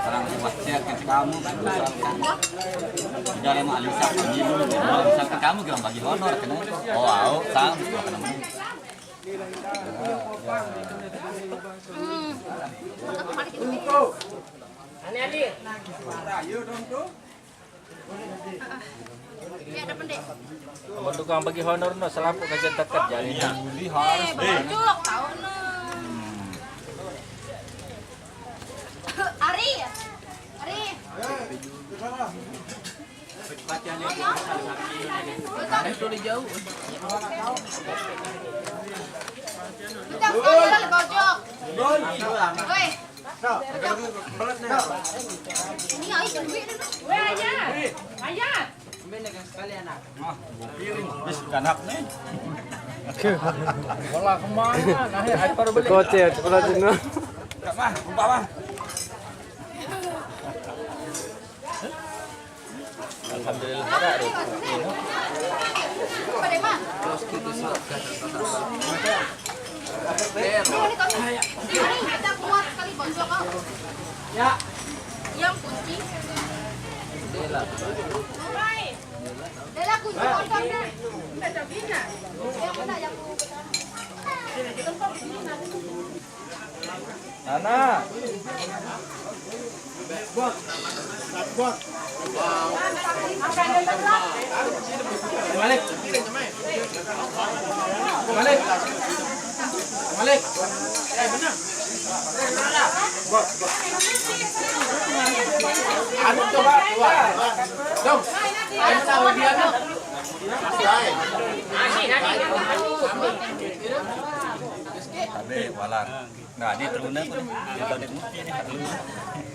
Orang wajar kan kamu kan misalkan dari mak Alisa pemilu misalkan kamu gimana bagi honor kan oh sama karena Ya ada pendek. Tukang bagi honor no selaku kajian dekat jadi. Juli harus Culok tahu no. Ari. Ari. itu di jauh. Kita sekali lagi bocok. Woi. Ini ayo duit itu. Woi ayat. Ayat. Bis kanak nih. Bola kemana? Nah, ayo baru beli. Kocet, bola dino. Enggak mah, lupa mah. Alhamdulillah ada deh. Pada mah. Ini kita kuat sekali bocok kau. Ya. Yang kunci. Dela kunci motornya. Enggak cabina. Yang mana yang Nana. Balik. Balik. Balik. Benar. Anu coba dua. Dong. Ayo tahu dia dong. Tapi walar. Nggak di teruna pun dia tahu di mesti ini.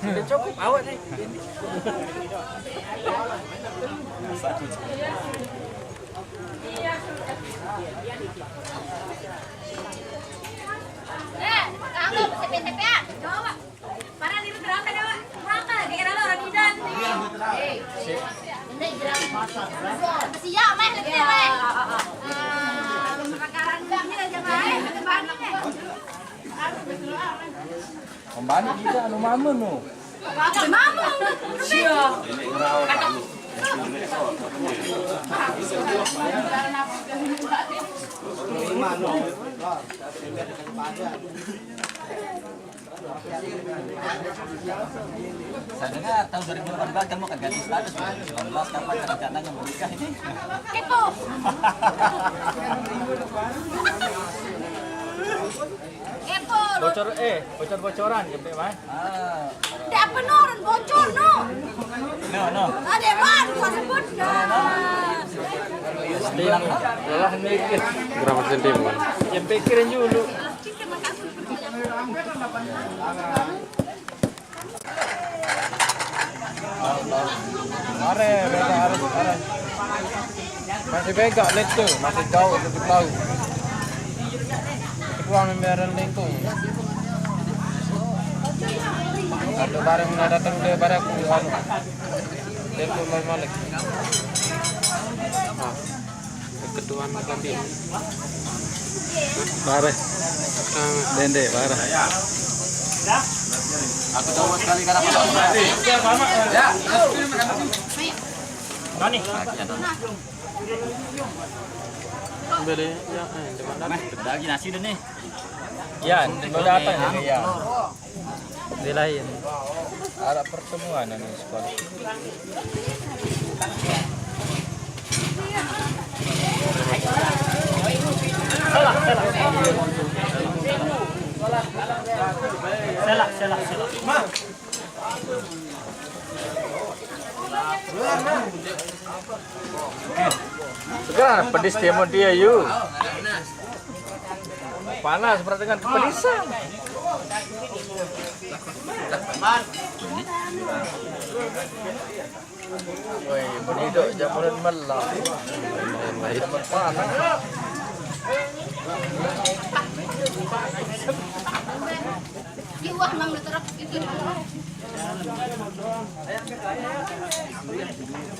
Udah cukup awak nih. Satu. kamu CP-CP ya? Coba. Para diri berapa dewa? Berapa? Dikira lo orang idan. Ini bilang siap meh lagi meh. Perakaran kami aja meh, ada bahannya. Kembali bisa anu mamun nu. Mamung. Siap. Saya dengar tahun 2018 kamu akan ganti status 2019 kapan rencananya menikah ini? Kepo. Kepo. Bocor-bocoran sampai mah. Tidak penuh bocor no. No. Ada man sebut. Yalah mikir. Berapa sentimen? Yang pikirin dulu. Mare, mereka harus. Masih bega lihat tuh, masih jauh lebih tahu. Kurang membiarkan lingkung. Satu barang datang ke barang anu. Telepon Malik. Ketuaan tadi. Parah. Dende parah. Aku tahu sekali karena apa? Ya. Nani? Beli ya, coba Meh, lagi nasi deh nih. Ya, mau datang ini ya. Di lain. Ada pertemuan ini sekolah. Salah. Ma. Sekarang pedis demo dia yuk. Panas seperti dengan kepedisan. Woi, menidok jamuran melah. Jamuran panas. buah mang udah terap itu.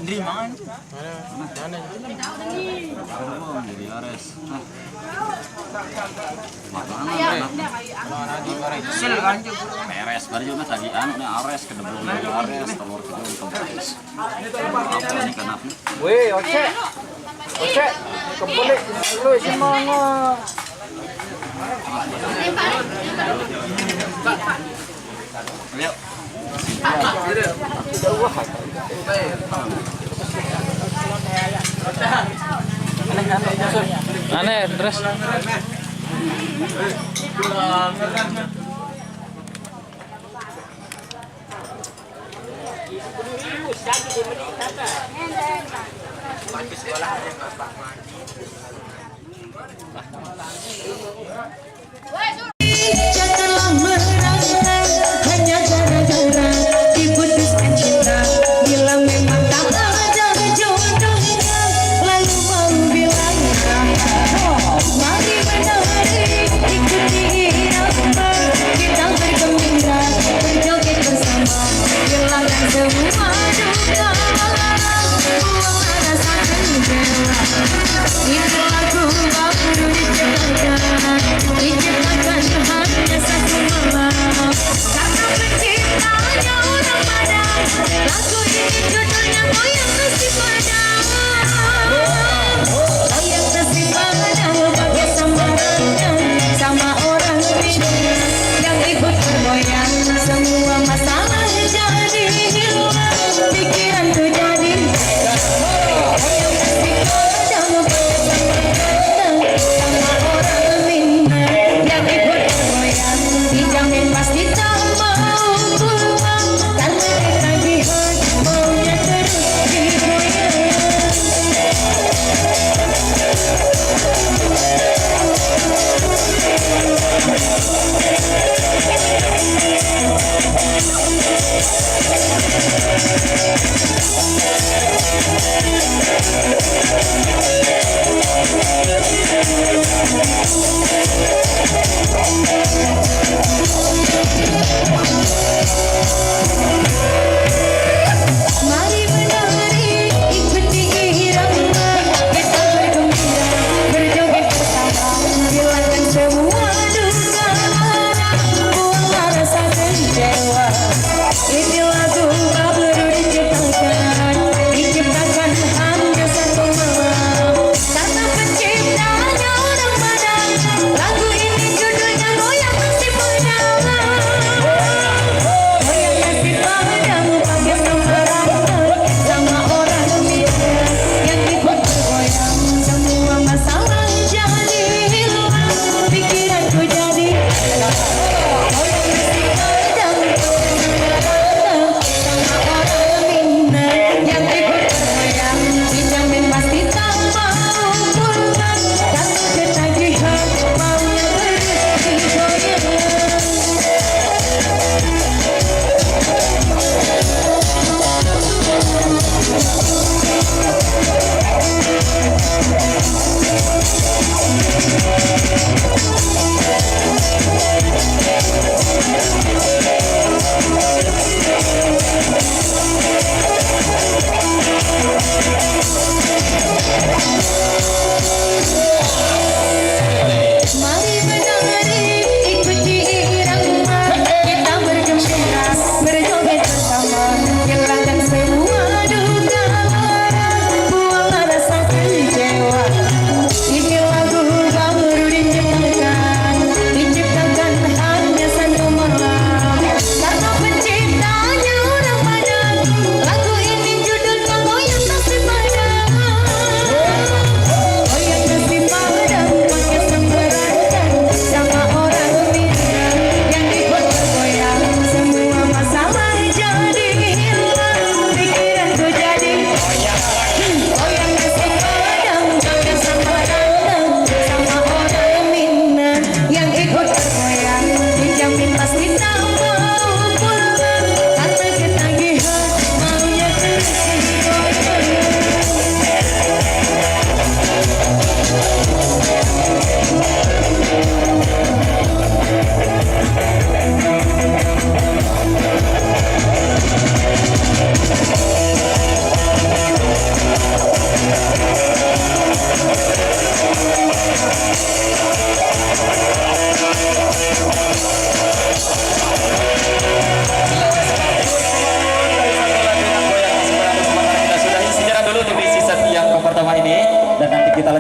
Ini mangan. Mana? Jadi Ares. Beres baru juga tadi anu nih Ares ke debul Ares telur ke kempes. Apa ini kenapa? Weh, oce. Oce. Kembali lu semangat. Ayo. Aneh, terus. Janganlah merangkai hanya gara-gara diputuskan cinta. Bila memang tak ada jodohnya, lalu mau bilang mari menari, ikuti irama kita bergembira, berjoget bersama, hilangkan semua duka, buanglah rasa kecewa. Itu lagu baru diciptakan hanya satu malam, karena penciptanya orang Padang. Lagu ini judulnya Goyang Nasi Padang. Goyang Nasi Padang pakai samarannya sama orang Minang yang ikut bergoyang. Semua masalah jadi hilang, pikiran tuh jadi Goyang Nasi Padang pakai samarannya sama orang Minang yang ikut bergoyang. Dijamin pasti tak mau pulang, karena ketagihan maunya terus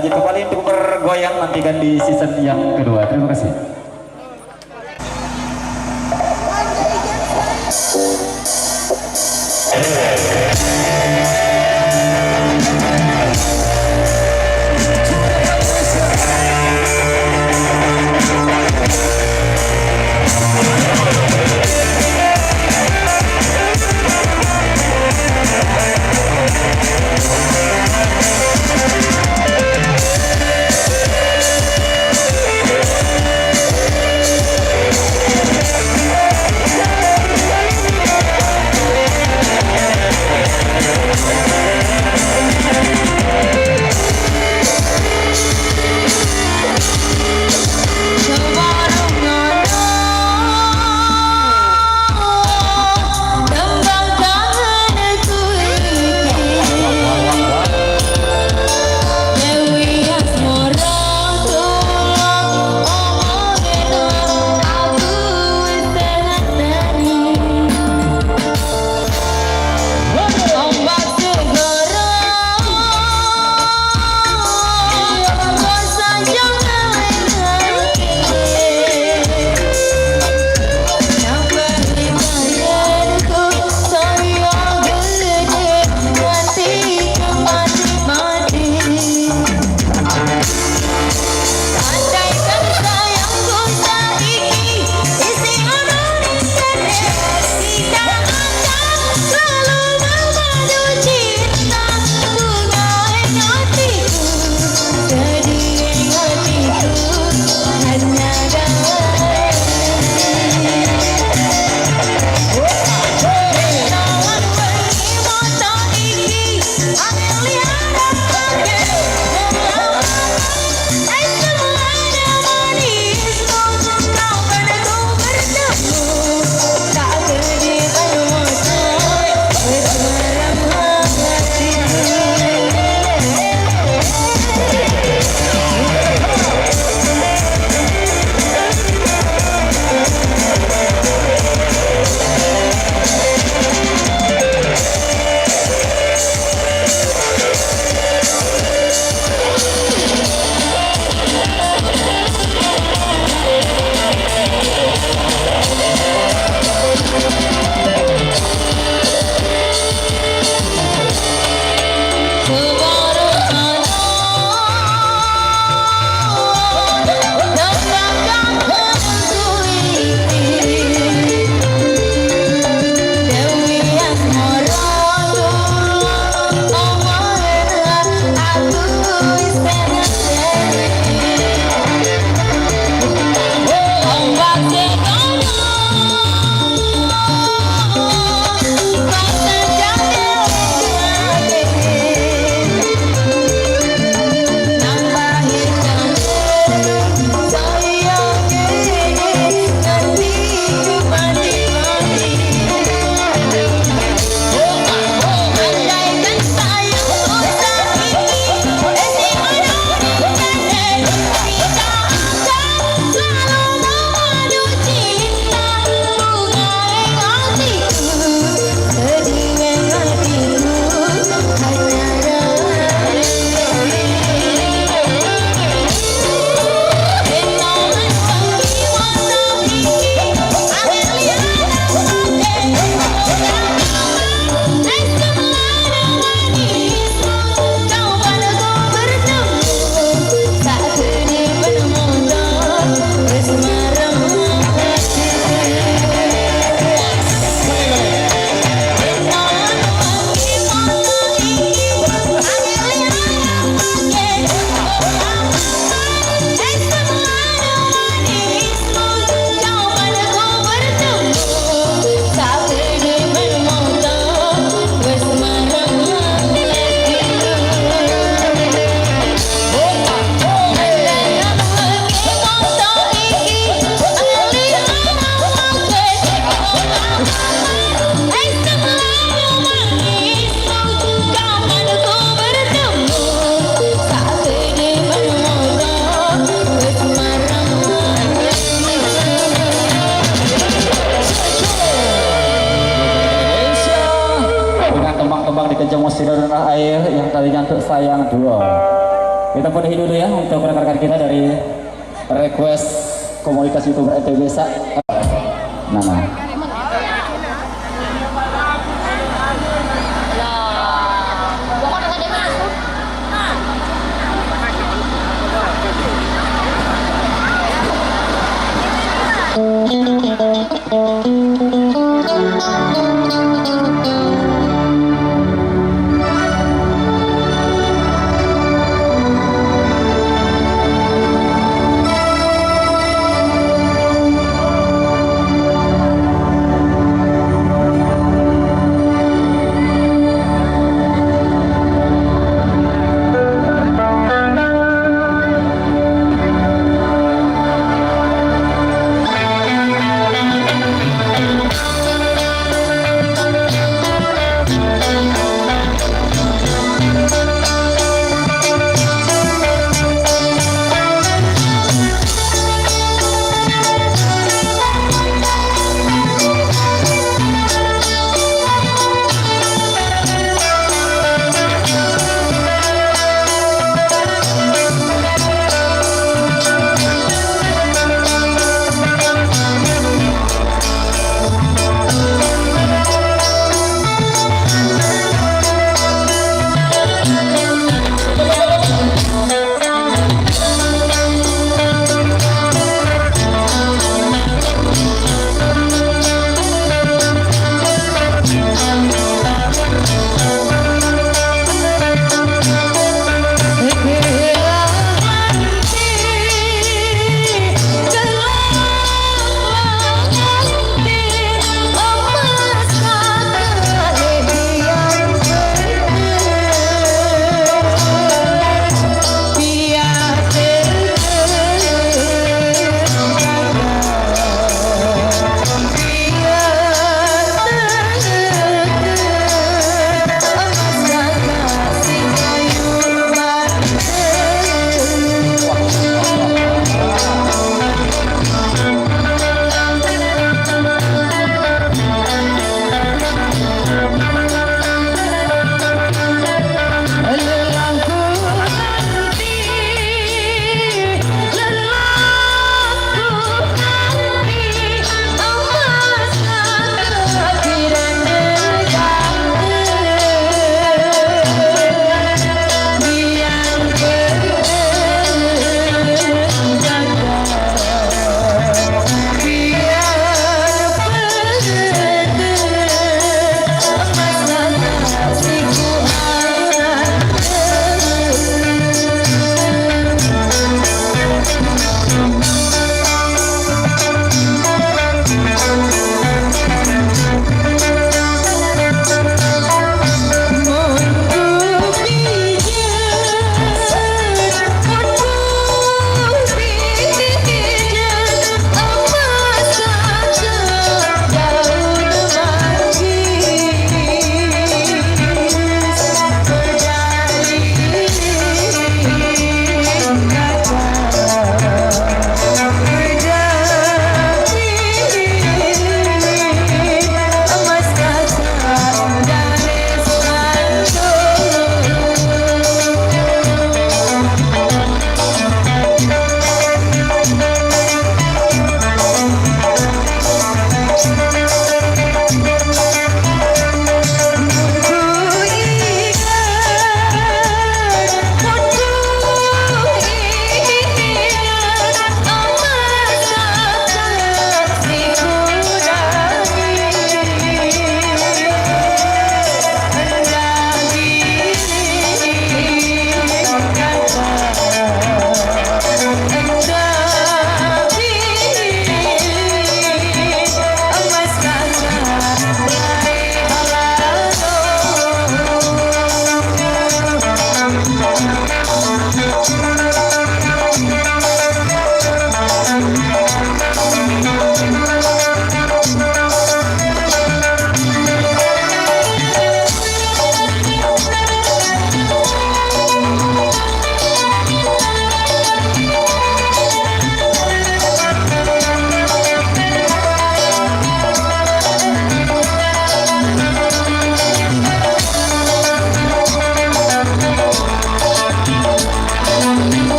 lanjut kembali untuk bergoyang nantikan di season yang kedua. Terima kasih. Kembang di Kejong Mesir dan air yang tadinya untuk sayang dua. Kita penuhi dulu ya untuk rekan-rekan kita dari request komunitas YouTuber NTB nama.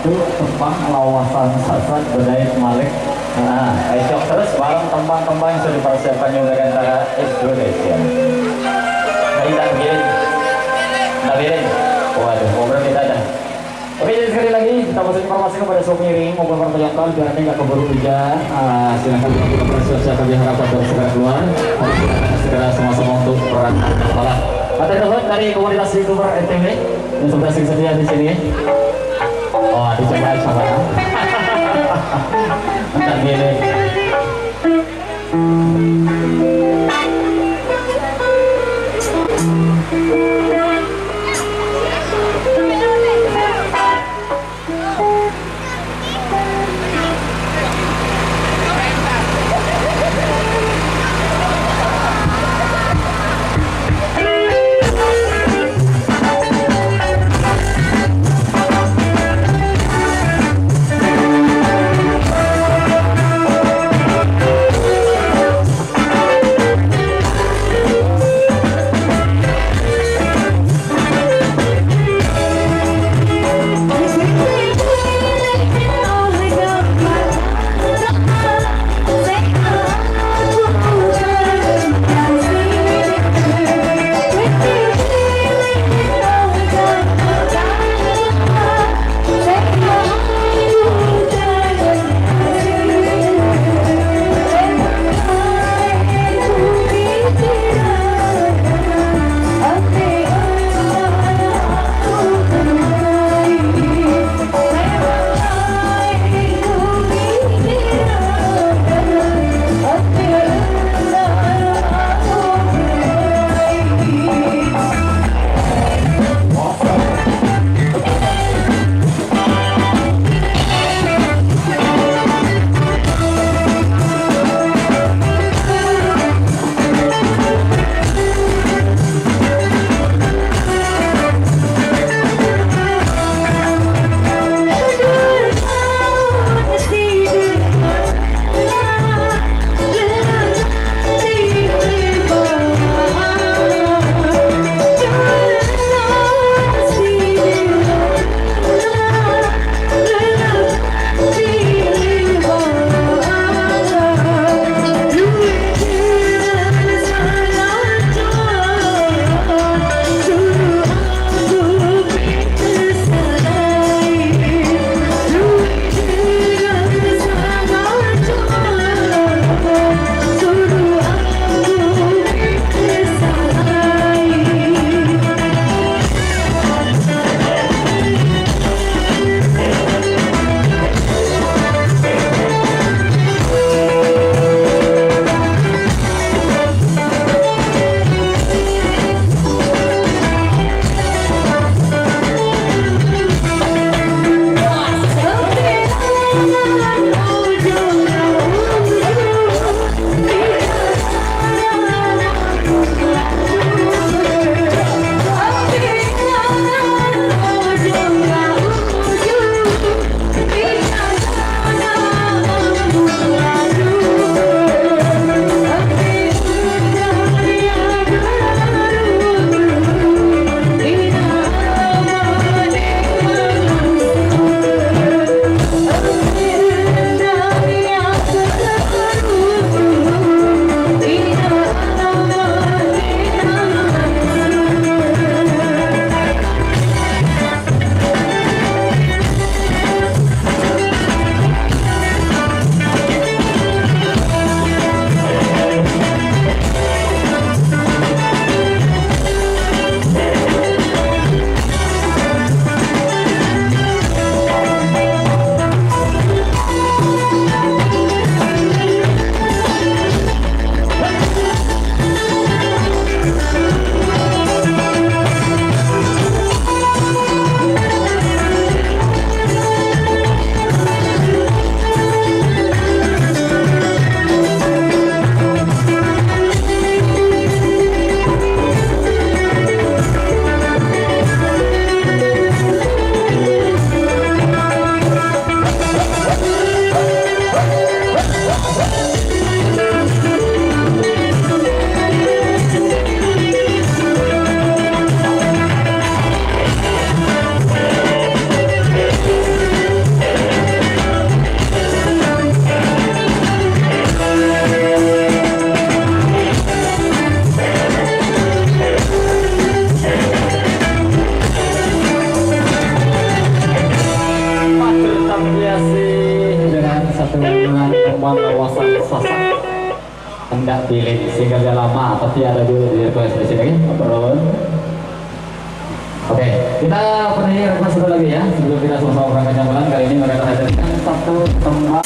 satu tembang lawasan sasat Bedait Malik. Nah, esok terus bareng tembang-tembang yang sudah dipersiapkan juga antara Indonesia. Tadi tak bikin. Waduh, ngobrol kita ada. Oke, jadi sekali lagi kita masuk informasi kepada somiring maupun pertanyaan biar nanti nggak keburu hujan. Silakan kita bersiap-siap kami harapkan untuk segera keluar. Segera sama-sama untuk berangkat. Mata telepon dari komunitas YouTuber NTB yang sudah sedia di sini. Oh, dicoba sama. Mantap gini. pilih singlenya lama pasti ada dulu di request di sini, Bro. Oke, kita penuhi request dulu lagi ya sebelum kita sama-sama berangkat jambulan. Kali ini mereka hadirkan satu tempat.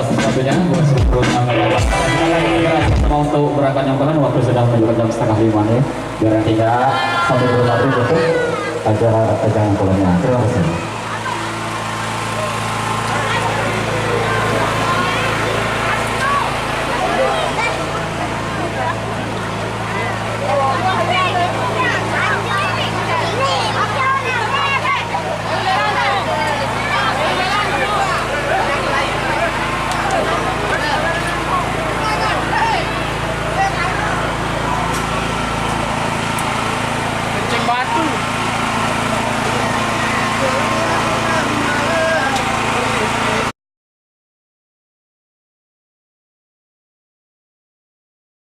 salah satunya buat terus sama untuk berangkat nyampelan waktu sudah menunjukkan jam 4:30 nih biar tidak sampai berlari untuk acara yang pulang. Terima kasih.